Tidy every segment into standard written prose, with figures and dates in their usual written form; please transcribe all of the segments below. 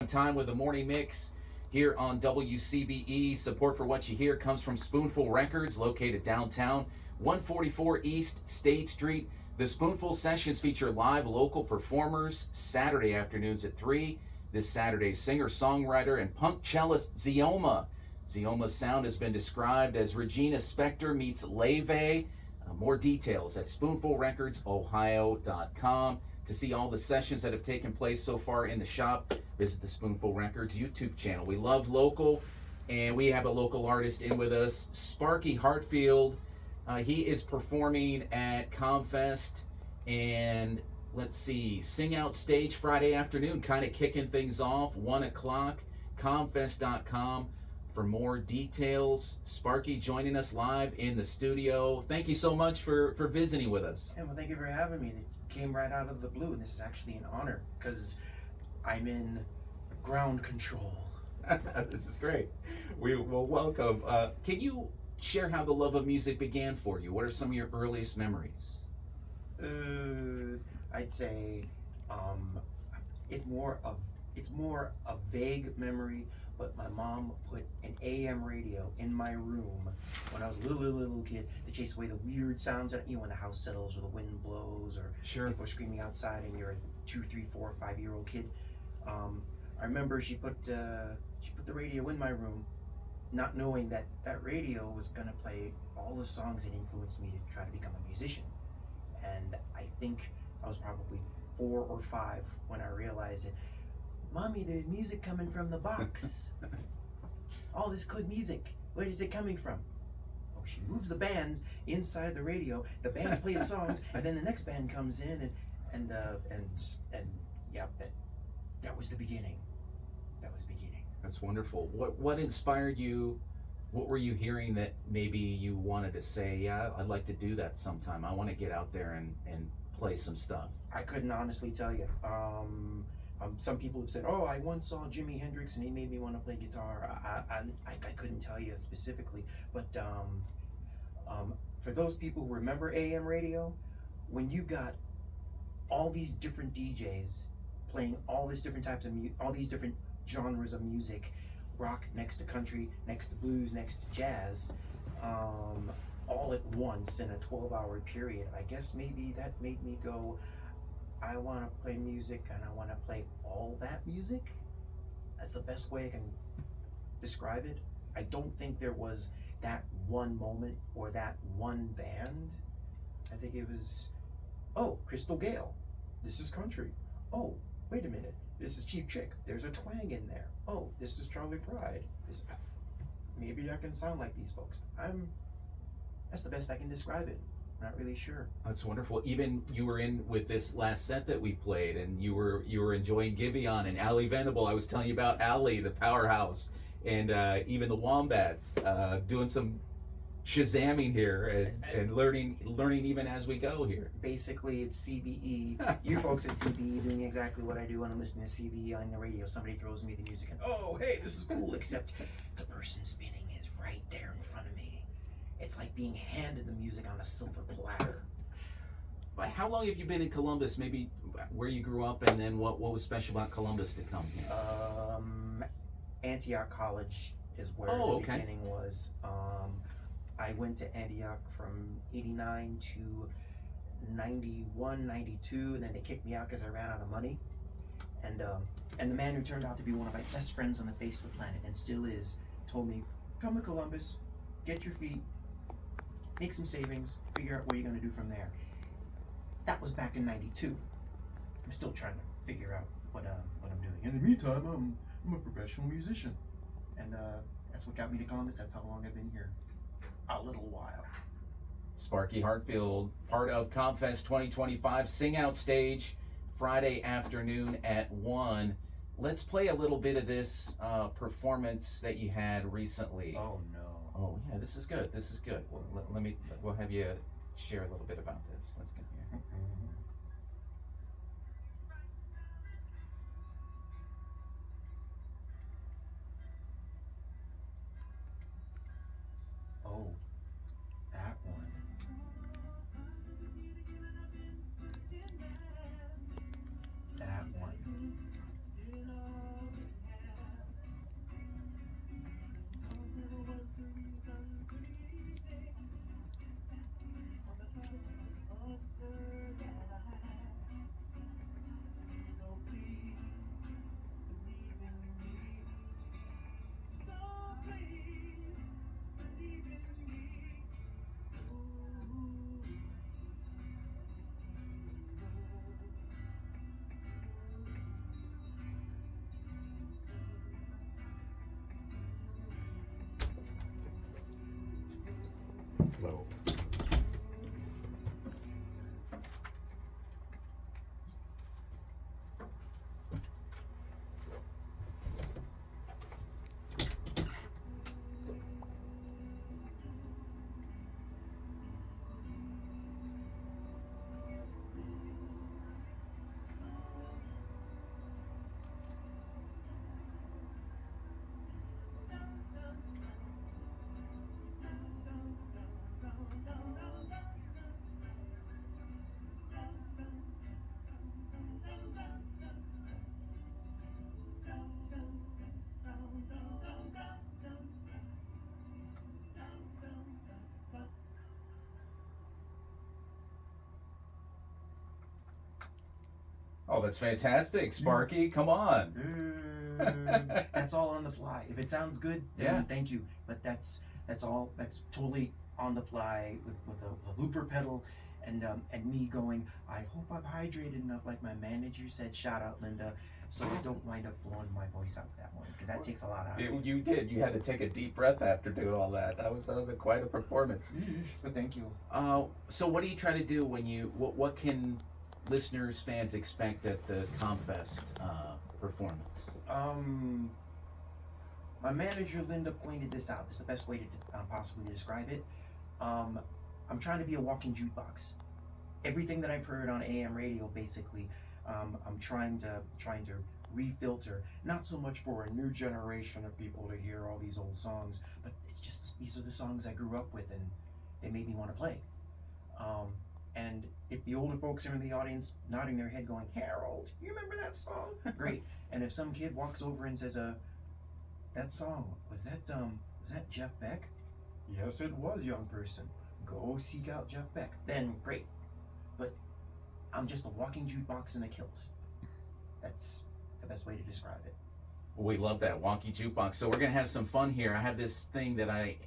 Time with the morning mix here on WCBE. Support for what you hear comes from Spoonful Records, located downtown, 144 East State Street. The Spoonful sessions feature live local performers Saturday afternoons at 3. This Saturday, singer-songwriter and punk cellist Zioma. Zioma's sound has been described as Regina Spektor meets Leve. More details at spoonfulrecordsohio.com. To see all the sessions that have taken place so far in the shop, visit the Spoonful Records YouTube channel. We love local, and we have a local artist in with us, Sparky Hartfield. He is performing at Comfest, and let's see, Sing Out Stage Friday afternoon, kind of kicking things off, 1 o'clock, comfest.com for more details. Sparky joining us live in the studio. Thank you so much for visiting with us. Yeah, well, thank you for having me. It came right out of the blue, and this is actually an honor because I'm in ground control. This is great. We will welcome. Can you share how the love of music began for you? What are some of your earliest memories? I'd say it's more a vague memory, but my mom put an AM radio in my room when I was a little kid to chase away the weird sounds that, when the house settles or the wind blows or people are screaming outside and you're a 2, 3, 4, 5-year-old kid. I remember she put the radio in my room, not knowing that radio was gonna play all the songs that influenced me to try to become a musician. And I think I was probably 4 or 5 when I realized it. Mommy, there's music coming from the box. All this good music. Where is it coming from? Oh, she moves the bands inside the radio. The bands play the songs, and then the next band comes in, and yeah, that was the beginning. That was the beginning. That's wonderful. What inspired you? What were you hearing that maybe you wanted to say, yeah, I'd like to do that sometime. I want to get out there and play some stuff. I couldn't honestly tell you. Some people have said, oh, I once saw Jimi Hendrix and he made me want to play guitar. I couldn't tell you specifically, but for those people who remember AM radio, when you got all these different DJs playing all these different types of all these different genres of music, rock next to country, next to blues, next to jazz, all at once in a 12-hour period, I guess maybe that made me go, I want to play music and I want to play all that music. That's the best way I can describe it. I don't think there was that one moment or that one band. I think it was, oh, Crystal Gale, this is country. Oh, wait a minute, this is Cheap Trick. There's a twang in there. Oh, this is Charlie Pride. Maybe I can sound like these folks. That's the best I can describe it. Not really sure. That's wonderful. Even you were in with this last set that we played, and you were enjoying Giveon and Allie Venable. I was telling you about Allie, the powerhouse, and even the Wombats, doing some shazamming here and learning even as we go here. Basically, it's CBE. You folks at CBE doing exactly what I do when I'm listening to CBE on the radio. Somebody throws me the music, and oh, hey, this is cool. Except the person spinning is right there in front of me. It's like being handed the music on a silver platter. How long have you been in Columbus? Maybe where you grew up, and then what was special about Columbus to come here? Antioch College is where the beginning was. I went to Antioch from 89 to 91, 92, and then they kicked me out because I ran out of money. And the man who turned out to be one of my best friends on the face of the planet, and still is, told me, come to Columbus, get your feet, make some savings, figure out what you're going to do from there. That was back in 92. I'm still trying to figure out what I'm doing. In the meantime, I'm a professional musician. And that's what got me to Columbus. That's how long I've been here. A little while. Sparky Hartfield, part of Comfest 2025, Sing Out Stage, Friday afternoon at 1. Let's play a little bit of this performance that you had recently. Oh, no. Oh yeah, this is good. This is good. We'll have you share a little bit about this. Let's go here. Oh, that one. That one. Oh, that's fantastic, Sparky. Come on. That's all on the fly. If it sounds good, then thank you. But that's all. That's totally on the fly with a looper pedal, and me going. I hope I've hydrated enough, like my manager said. Shout out, Linda. So I don't wind up blowing my voice out with that one, because that takes a lot out of it. You did. You had to take a deep breath after doing all that. That was quite a performance. But thank you. So what do you try to do when you? What can listeners, fans expect at the Comfest performance? My manager Linda pointed this out. It's the best way to possibly describe it. I'm trying to be a walking jukebox. Everything that I've heard on AM radio, basically, I'm trying to refilter. Not so much for a new generation of people to hear all these old songs, but it's just these are the songs I grew up with, and they made me want to play. And if the older folks are in the audience nodding their head going, Harold, you remember that song? Great. And if some kid walks over and says, that song, was that Jeff Beck? Yes, it was, young person. Go seek out Jeff Beck. Then great. But I'm just a walking jukebox in a kilt. That's the best way to describe it. We love that, wonky jukebox. So we're gonna have some fun here. I have this thing that I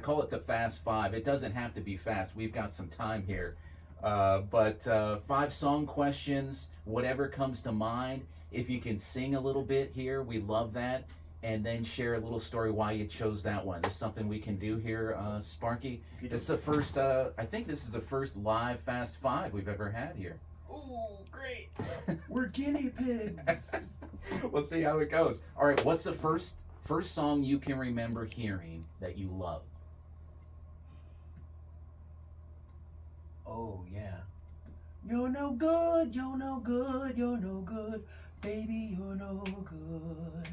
call it the Fast Five. It doesn't have to be fast. We've got some time here. But 5 song questions, whatever comes to mind. If you can sing a little bit here, we love that. And then share a little story why you chose that one. This is something we can do here, Sparky. This is the first, I think this is the first live Fast Five we've ever had here. Ooh, great. We're guinea pigs. We'll see how it goes. All right, what's the first song you can remember hearing that you love? Oh, yeah. You're no good, you're no good, you're no good. Baby, you're no good.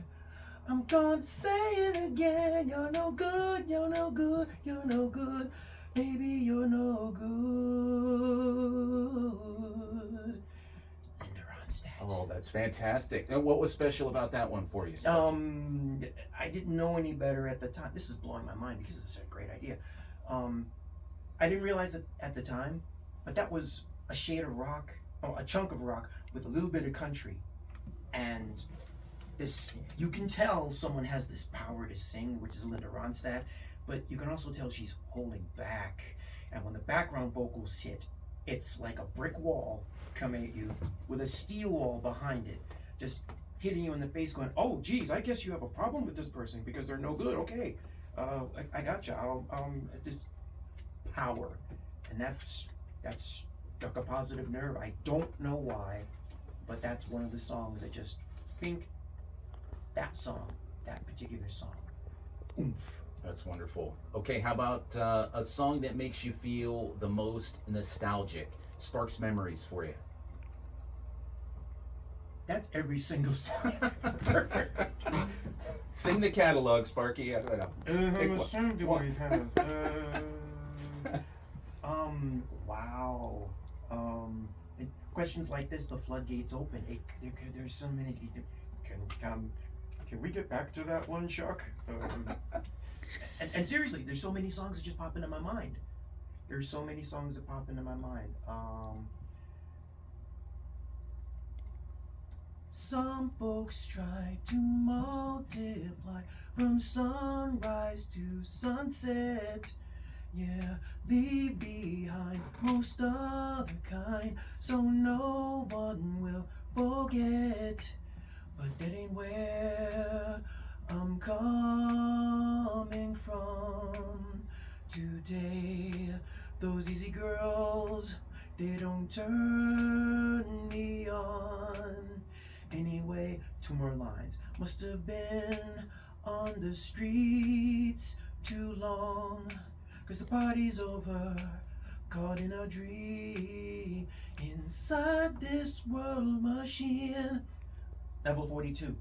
I'm gonna say it again. You're no good, you're no good, you're no good. Baby, you're no good. Linda Ronstadt. Oh, that's fantastic. And what was special about that one for you, Sparky? I didn't know any better at the time. This is blowing my mind because it's a great idea. I didn't realize it at the time, but that was a shade of rock, a chunk of rock with a little bit of country. And this, you can tell someone has this power to sing, which is Linda Ronstadt, but you can also tell she's holding back. And when the background vocals hit, it's like a brick wall coming at you with a steel wall behind it, just hitting you in the face going, oh, geez, I guess you have a problem with this person because they're no good. Okay, I gotcha. This power. And that's struck a positive nerve. I don't know why, but that's one of the songs that just, pink, that song, that particular song. Oomph. That's wonderful. Okay, how about a song that makes you feel the most nostalgic, sparks memories for you? That's every single song I've ever heard. Sing the catalog, Sparky. I don't know. Wow. Questions like this, the floodgates open. There's so many. Can we get back to that one, Chuck? And seriously, there's so many songs that just pop into my mind. There's so many songs that pop into my mind. Some folks try to multiply from sunrise to sunset. Yeah, leave behind most of the kind, so no one will forget. But that ain't where I'm coming from today. Those easy girls, they don't turn me on. Anyway, 2 more lines. Must have been on the streets too long, 'cause the party's over, caught in a dream, inside this world machine. Level 42,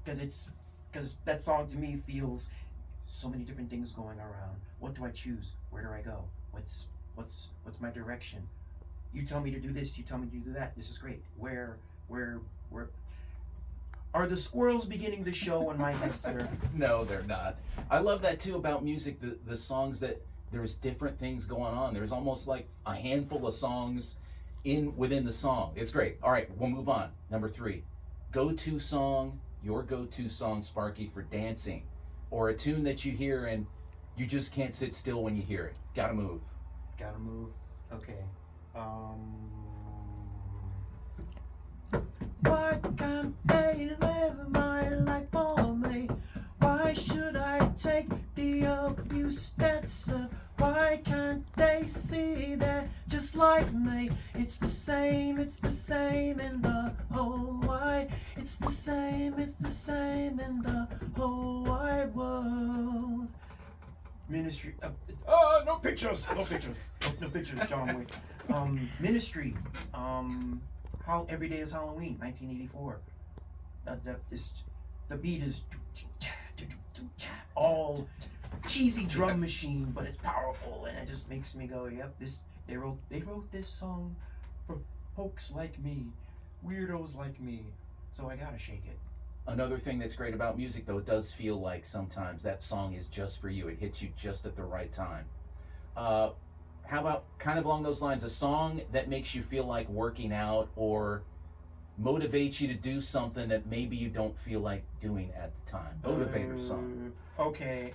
because that song to me feels so many different things going around. What do I choose? Where do I go? What's my direction? You tell me to do this, you tell me to do that. This is great. Where are the squirrels beginning to show in my head, sir? No, they're not. I love that too about music, the songs that there's different things going on. There's almost like a handful of songs within the song. It's great. All right, we'll move on. Number 3, go-to song, your go-to song, Sparky, for dancing, or a tune that you hear and you just can't sit still when you hear it. Gotta move. Gotta move. Okay. Why can't they live my life for me? Why should I take the abuse that's why can't they see that just like me? It's the same in the whole wide. It's the same in the whole wide world. Ministry. No pictures. No pictures. No pictures, John Wick. Ministry. How Every Day is Halloween, 1984. The beat is all cheesy drum machine, but it's powerful, and it just makes me go, yep, they wrote this song for folks like me, weirdos like me, so I gotta shake it. Another thing that's great about music, though, it does feel like sometimes that song is just for you. It hits you just at the right time. How about, kind of along those lines, a song that makes you feel like working out or motivates you to do something that maybe you don't feel like doing at the time? Motivator song. Okay.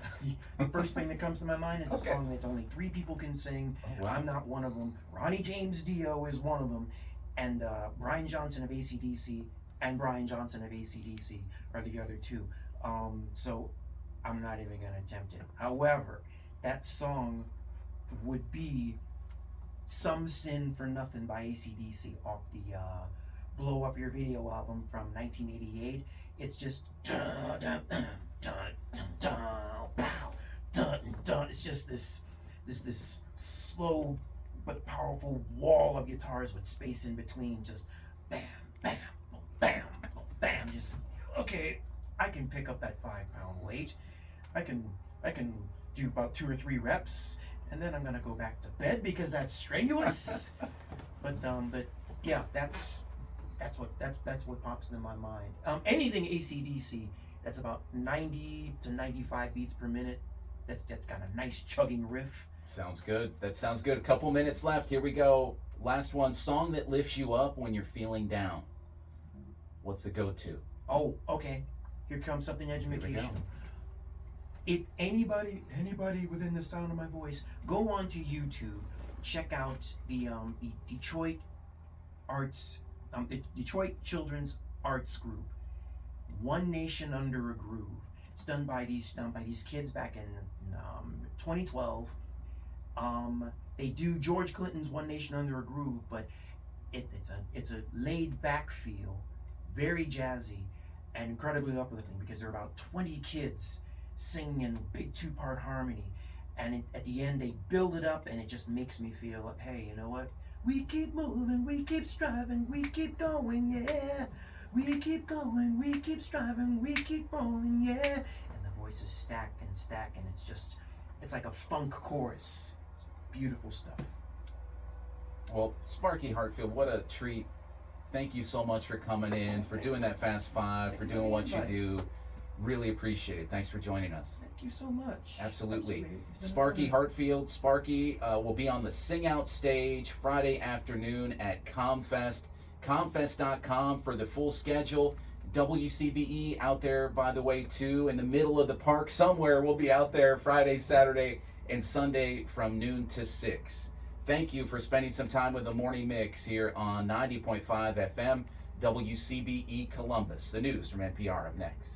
The first thing that comes to my mind is a song that only 3 people can sing. Oh, wow. I'm not one of them. Ronnie James Dio is one of them. And Brian Johnson of AC/DC and Brian Johnson of AC/DC are the other 2. So I'm not even going to attempt it. However, that song would be Some Sin for Nothing by AC/DC off the Blow Up Your Video album from 1988. It's just it's just this slow but powerful wall of guitars with space in between, just bam, bam, bam, bam. Just okay, I can pick up that 5-pound weight. I can do about 2 or 3 reps, and then I'm gonna go back to bed because that's strenuous. but yeah, that's what pops into my mind. Anything AC/DC that's about 90 to 95 beats per minute. That's got a nice chugging riff. Sounds good. That sounds good. A couple minutes left. Here we go. Last one. Song that lifts you up when you're feeling down. What's the go-to? Oh, okay. Here comes something education. If anybody within the sound of my voice, go onto YouTube, check out the Detroit Arts, the Detroit Children's Arts Group, One Nation Under a Groove. It's done by these kids back in 2012. They do George Clinton's One Nation Under a Groove, but it's a laid back feel, very jazzy, and incredibly uplifting because there are about 20 kids singing in big 2-part harmony, and at the end they build it up, and it just makes me feel, hey, you know what? We keep moving, we keep striving, we keep going, yeah. We keep going, we keep striving, we keep rolling, yeah. And the voices stack, and it's like a funk chorus. It's beautiful stuff. Well, Sparky Hartfield, what a treat. Thank you so much for coming in, for doing that Fast Five, for doing what you do. Really appreciate it. Thanks for joining us. Thank you so much. Absolutely. Sparky Hartfield. Sparky will be on the Sing Out stage Friday afternoon at Comfest. Comfest.com for the full schedule. WCBE out there, by the way, too, in the middle of the park somewhere. We'll be out there Friday, Saturday, and Sunday from noon to 6. Thank you for spending some time with the Morning Mix here on 90.5 FM, WCBE Columbus. The news from NPR up next.